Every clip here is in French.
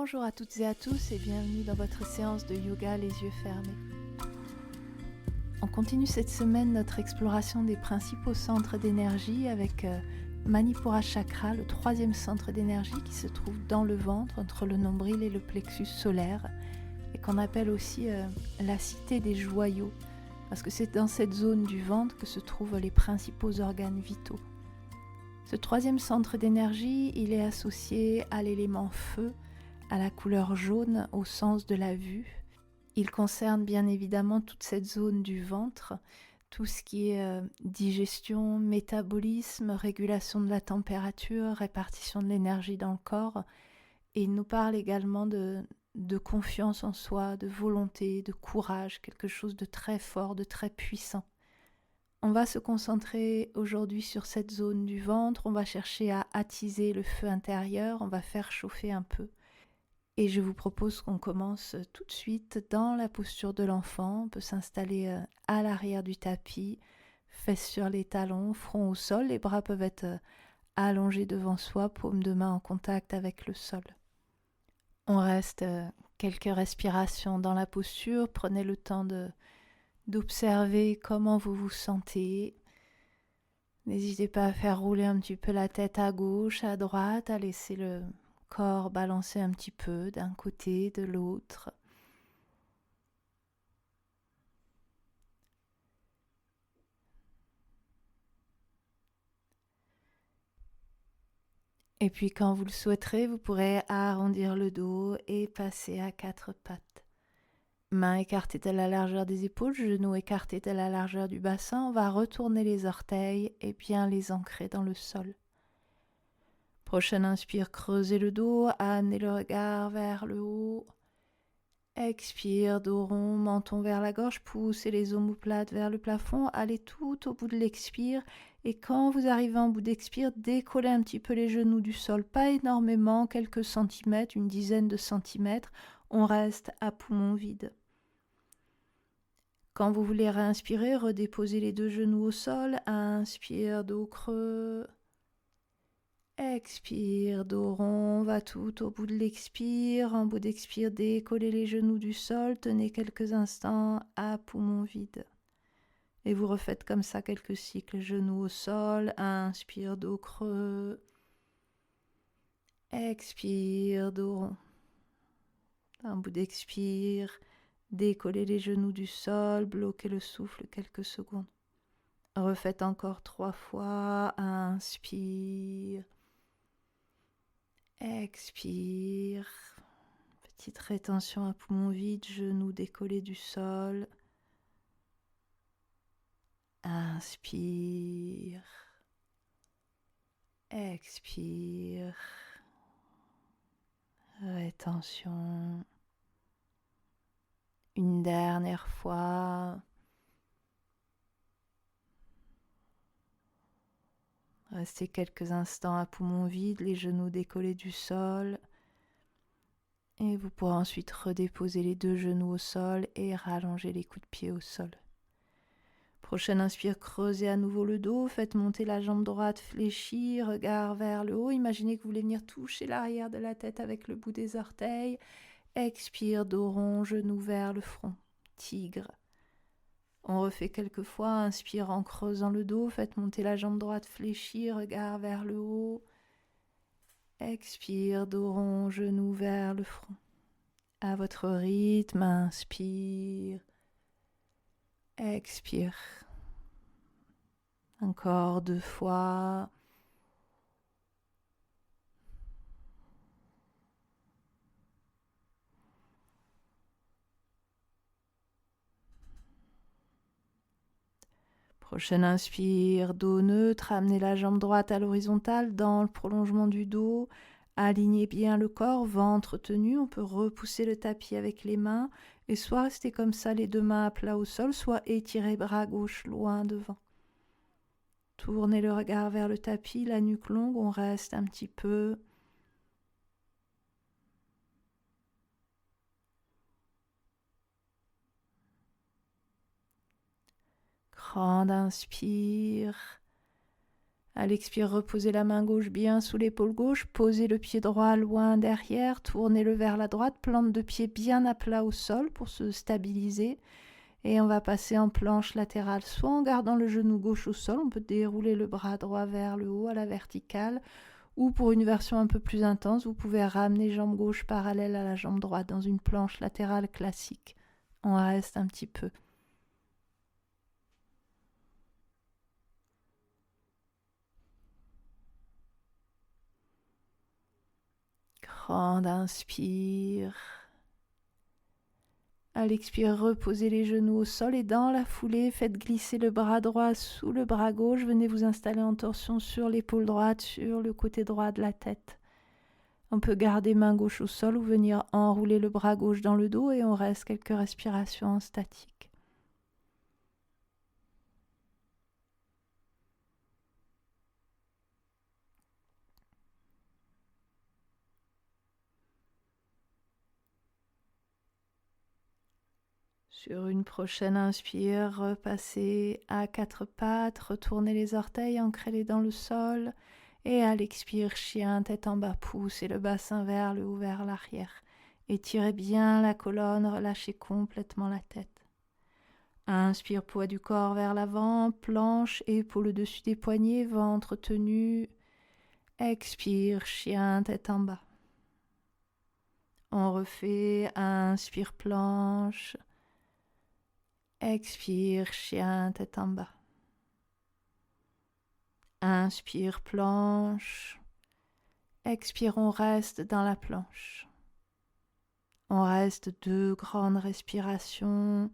Bonjour à toutes et à tous et bienvenue dans votre séance de yoga les yeux fermés. On continue cette semaine notre exploration des principaux centres d'énergie avec Manipura Chakra, le troisième centre d'énergie qui se trouve dans le ventre entre le nombril et le plexus solaire et qu'on appelle aussi la cité des joyaux parce que c'est dans cette zone du ventre que se trouvent les principaux organes vitaux. Ce troisième centre d'énergie, il est associé à l'élément feu, à la couleur jaune au sens de la vue. Il concerne bien évidemment toute cette zone du ventre, tout ce qui est digestion, métabolisme, régulation de la température, répartition de l'énergie dans le corps. Et il nous parle également de confiance en soi, de volonté, de courage, quelque chose de très fort, de très puissant. On va se concentrer aujourd'hui sur cette zone du ventre, on va chercher à attiser le feu intérieur, on va faire chauffer un peu. Et je vous propose qu'on commence tout de suite dans la posture de l'enfant. On peut s'installer à l'arrière du tapis, fesses sur les talons, front au sol. Les bras peuvent être allongés devant soi, paume de main en contact avec le sol. On reste quelques respirations dans la posture. Prenez le temps d'observer comment vous vous sentez. N'hésitez pas à faire rouler un petit peu la tête à gauche, à droite, à laisser le corps balancer un petit peu d'un côté, de l'autre. Et puis quand vous le souhaiterez, vous pourrez arrondir le dos et passer à quatre pattes. Mains écartées à la largeur des épaules, genoux écartés à la largeur du bassin. On va retourner les orteils et bien les ancrer dans le sol. Prochaine inspire, creusez le dos, amenez le regard vers le haut. Expire, dos rond, menton vers la gorge, poussez les omoplates vers le plafond, allez tout au bout de l'expire et quand vous arrivez en bout d'expire, décollez un petit peu les genoux du sol, pas énormément, quelques centimètres, une dizaine de centimètres, on reste à poumon vide. Quand vous voulez réinspirer, redéposez les deux genoux au sol, inspire, dos creux. Expire, dos rond, va tout au bout de l'expire. En bout d'expire, décollez les genoux du sol, tenez quelques instants à poumon vide. Et vous refaites comme ça quelques cycles, genoux au sol, inspire, dos creux. Expire, dos rond. En bout d'expire, décollez les genoux du sol, bloquez le souffle quelques secondes. Refaites encore 3 fois, inspire. Expire, petite rétention à poumon vide, genoux décollés du sol. Inspire, expire, rétention. Une dernière fois. Restez quelques instants à poumon vide, les genoux décollés du sol. Et vous pourrez ensuite redéposer les deux genoux au sol et rallonger les coups de pied au sol. Prochaine inspire, creusez à nouveau le dos, faites monter la jambe droite fléchie, regard vers le haut. Imaginez que vous voulez venir toucher l'arrière de la tête avec le bout des orteils. Expire, dos rond, genou vers le front. Tigre. On refait quelques fois, inspire en creusant le dos, faites monter la jambe droite fléchie, regard vers le haut. Expire, dos rond, genou vers le front. À votre rythme, inspire. Expire. Encore 2 fois. Prochaine inspire, dos neutre, amenez la jambe droite à l'horizontale dans le prolongement du dos. Alignez bien le corps, ventre tenu. On peut repousser le tapis avec les mains et soit rester comme ça, les deux mains à plat au sol, soit étirer bras gauche loin devant. Tournez le regard vers le tapis, la nuque longue, on reste un petit peu. Grande inspire. À l'expire, reposez la main gauche bien sous l'épaule gauche, posez le pied droit loin derrière, tournez-le vers la droite, plante de pied bien à plat au sol pour se stabiliser. Et on va passer en planche latérale, soit en gardant le genou gauche au sol, on peut dérouler le bras droit vers le haut à la verticale, ou pour une version un peu plus intense, vous pouvez ramener jambe gauche parallèle à la jambe droite dans une planche latérale classique. On reste un petit peu. Grande inspire. À l'expire, reposez les genoux au sol et dans la foulée, faites glisser le bras droit sous le bras gauche. Venez vous installer en torsion sur l'épaule droite, sur le côté droit de la tête. On peut garder main gauche au sol ou venir enrouler le bras gauche dans le dos et on reste quelques respirations en statique. Sur une prochaine inspire, repassez à quatre pattes, retournez les orteils, ancrez-les dans le sol. Et à l'expire, chien, tête en bas, poussez le bassin vers le haut, vers l'arrière. Étirez bien la colonne, relâchez complètement la tête. Inspire, poids du corps vers l'avant, planche, épaule au-dessus des poignets, ventre tenu. Expire, chien, tête en bas. On refait, inspire, planche. Expire, chien, tête en bas. Inspire, planche. Expire, on reste dans la planche. On reste 2 grandes respirations.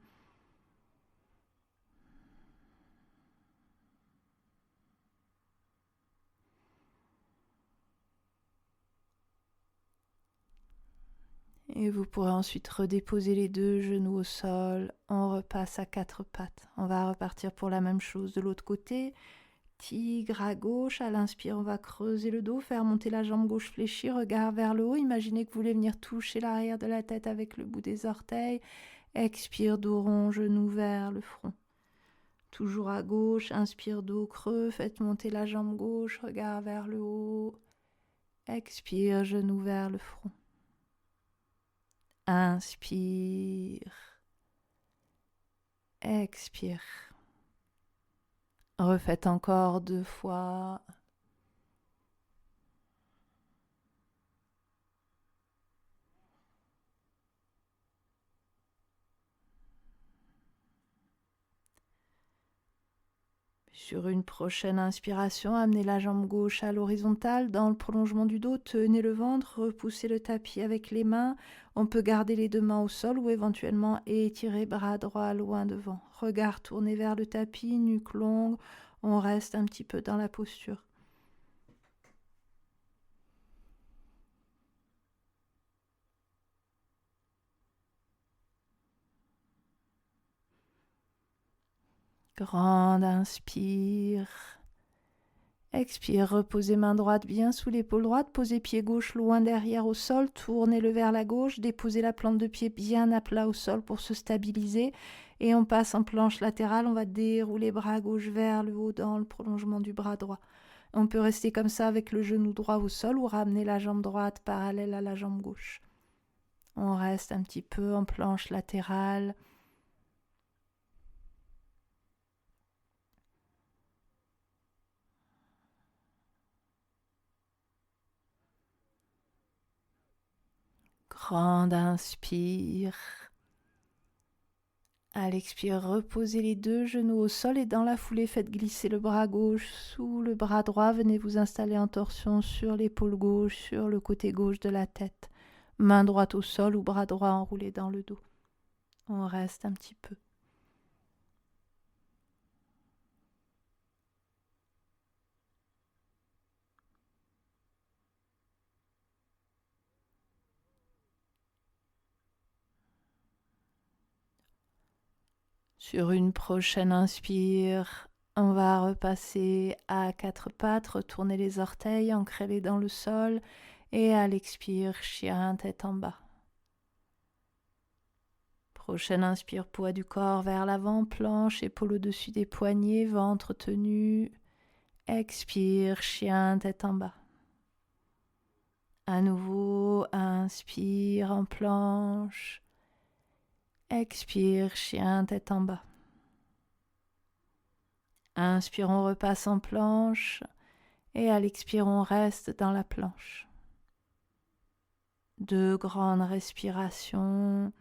Et vous pourrez ensuite redéposer les 2 genoux au sol. On repasse à 4 pattes. On va repartir pour la même chose de l'autre côté. Tigre à gauche. À l'inspire, on va creuser le dos, faire monter la jambe gauche fléchie, regard vers le haut. Imaginez que vous voulez venir toucher l'arrière de la tête avec le bout des orteils. Expire, dos rond, genou vers le front. Toujours à gauche, inspire, dos creux, faites monter la jambe gauche, regard vers le haut. Expire, genou vers le front. Inspire. Expire. Refaites encore 2 fois. Sur une prochaine inspiration, amenez la jambe gauche à l'horizontale dans le prolongement du dos, tenez le ventre, repoussez le tapis avec les mains. On peut garder les 2 mains au sol ou éventuellement étirer bras droit loin devant. Regard tourné vers le tapis, nuque longue, on reste un petit peu dans la posture. Grande inspire. Expire, reposez main droite bien sous l'épaule droite, posez pied gauche loin derrière au sol, tournez-le vers la gauche, déposez la plante de pied bien à plat au sol pour se stabiliser. Et on passe en planche latérale, on va dérouler bras gauche vers le haut dans le prolongement du bras droit. On peut rester comme ça avec le genou droit au sol ou ramener la jambe droite parallèle à la jambe gauche. On reste un petit peu en planche latérale. Grande inspire. À l'expire, reposez les 2 genoux au sol et dans la foulée, faites glisser le bras gauche sous le bras droit. Venez vous installer en torsion sur l'épaule gauche, sur le côté gauche de la tête. Main droite au sol ou bras droit enroulé dans le dos. On reste un petit peu. Sur une prochaine inspire, on va repasser à 4 pattes, retourner les orteils, ancrer-les dans le sol et à l'expire, chien, tête en bas. Prochaine inspire, poids du corps vers l'avant, planche, épaule au-dessus des poignets, ventre tenu. Expire, chien, tête en bas. À nouveau, inspire en planche. Expire, chien, tête en bas. Inspire, on repasse en planche. Et à l'expire, on reste dans la planche. 2 grandes respirations.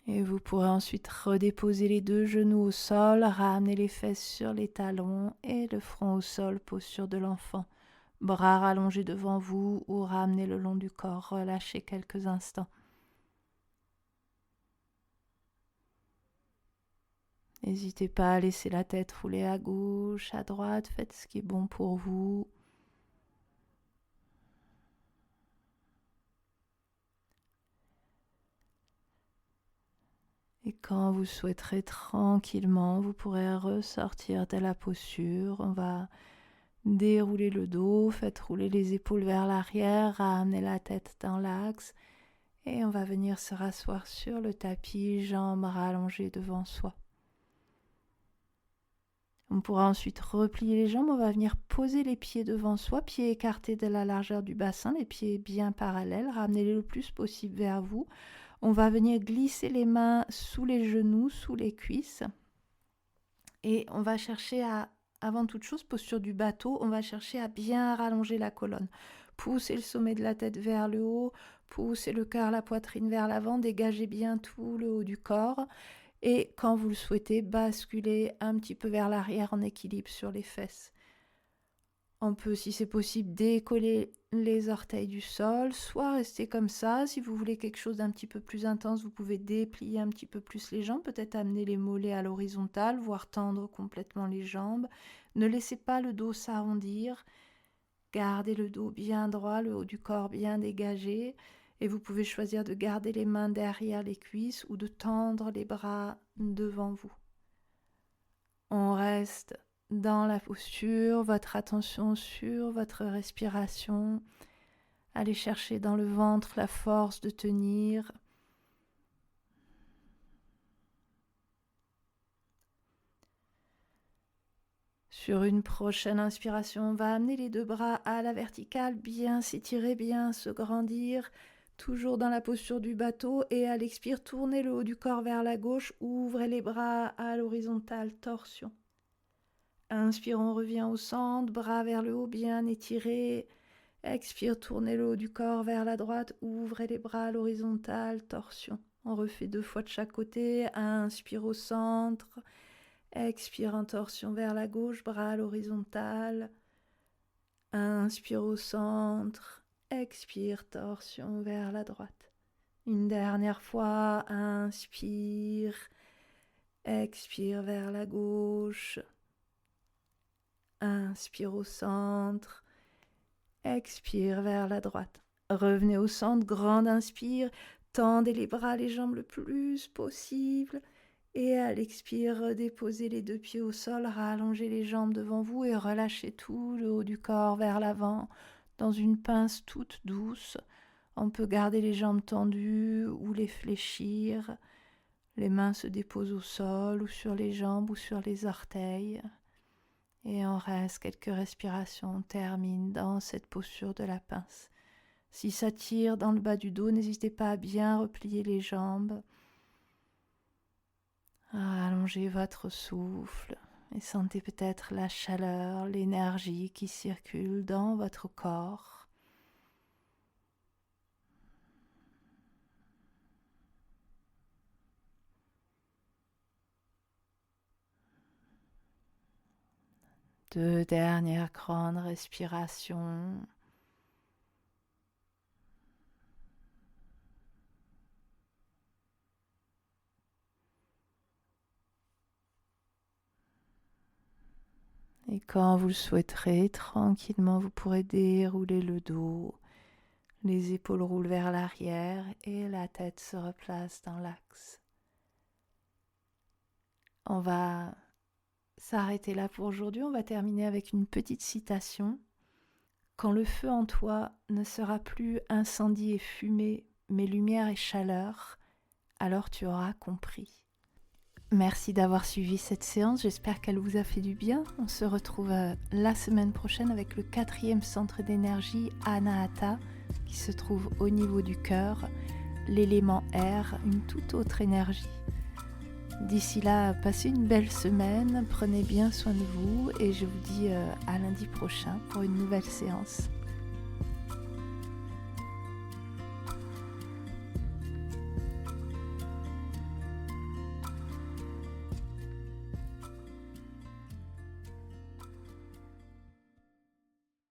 Et vous pourrez ensuite redéposer les 2 genoux au sol, ramener les fesses sur les talons et le front au sol, posture de l'enfant. Bras rallongés devant vous ou ramenez le long du corps, relâchez quelques instants. N'hésitez pas à laisser la tête rouler à gauche, à droite, faites ce qui est bon pour vous. Et quand vous souhaiterez tranquillement, vous pourrez ressortir de la posture. On va dérouler le dos, faites rouler les épaules vers l'arrière, ramener la tête dans l'axe. Et on va venir se rasseoir sur le tapis, jambes rallongées devant soi. On pourra ensuite replier les jambes, on va venir poser les pieds devant soi, pieds écartés de la largeur du bassin, les pieds bien parallèles, ramenez-les le plus possible vers vous. On va venir glisser les mains sous les genoux, sous les cuisses. Et on va chercher à, avant toute chose, posture du bateau, on va chercher à bien rallonger la colonne. Poussez le sommet de la tête vers le haut, poussez le cœur, la poitrine vers l'avant, dégagez bien tout le haut du corps. Et quand vous le souhaitez, basculez un petit peu vers l'arrière en équilibre sur les fesses. On peut, si c'est possible, décoller les orteils du sol, soit rester comme ça. Si vous voulez quelque chose d'un petit peu plus intense, vous pouvez déplier un petit peu plus les jambes, peut-être amener les mollets à l'horizontale, voire tendre complètement les jambes. Ne laissez pas le dos s'arrondir. Gardez le dos bien droit, le haut du corps bien dégagé. Et vous pouvez choisir de garder les mains derrière les cuisses ou de tendre les bras devant vous. On reste dans la posture, votre attention sur votre respiration. Allez chercher dans le ventre la force de tenir. Sur une prochaine inspiration, on va amener les 2 bras à la verticale, bien s'étirer, bien se grandir. Toujours dans la posture du bateau et à l'expire, tournez le haut du corps vers la gauche, ouvrez les bras à l'horizontale, torsion. Inspire, on revient au centre, bras vers le haut, bien étirés. Expire, tournez le haut du corps vers la droite, ouvrez les bras à l'horizontale, torsion. On refait 2 fois de chaque côté. Inspire au centre. Expire en torsion vers la gauche, bras à l'horizontale. Inspire au centre. Expire, torsion vers la droite. Une dernière fois, inspire. Expire vers la gauche. Inspire au centre. Expire vers la droite. Revenez au centre, grande inspire. Tendez les bras, les jambes le plus possible. Et à l'expire, déposez les 2 pieds au sol, rallongez les jambes devant vous et relâchez tout le haut du corps vers l'avant dans une pince toute douce. On peut garder les jambes tendues ou les fléchir. Les mains se déposent au sol ou sur les jambes ou sur les orteils. Et on reste quelques respirations, on termine dans cette posture de la pince. Si ça tire dans le bas du dos, n'hésitez pas à bien replier les jambes. Allongez votre souffle et sentez peut-être la chaleur, l'énergie qui circule dans votre corps. Deux dernières grandes respirations. Et quand vous le souhaiterez, tranquillement, vous pourrez dérouler le dos. Les épaules roulent vers l'arrière et la tête se replace dans l'axe. On va s'arrêter là pour aujourd'hui. On va terminer avec une petite citation. Quand le feu en toi ne sera plus incendie et fumée, mais lumière et chaleur, alors tu auras compris. Merci d'avoir suivi cette séance, j'espère qu'elle vous a fait du bien. On se retrouve la semaine prochaine avec le 4e centre d'énergie Anahata qui se trouve au niveau du cœur, l'élément air, une toute autre énergie. D'ici là, passez une belle semaine, prenez bien soin de vous et je vous dis à lundi prochain pour une nouvelle séance.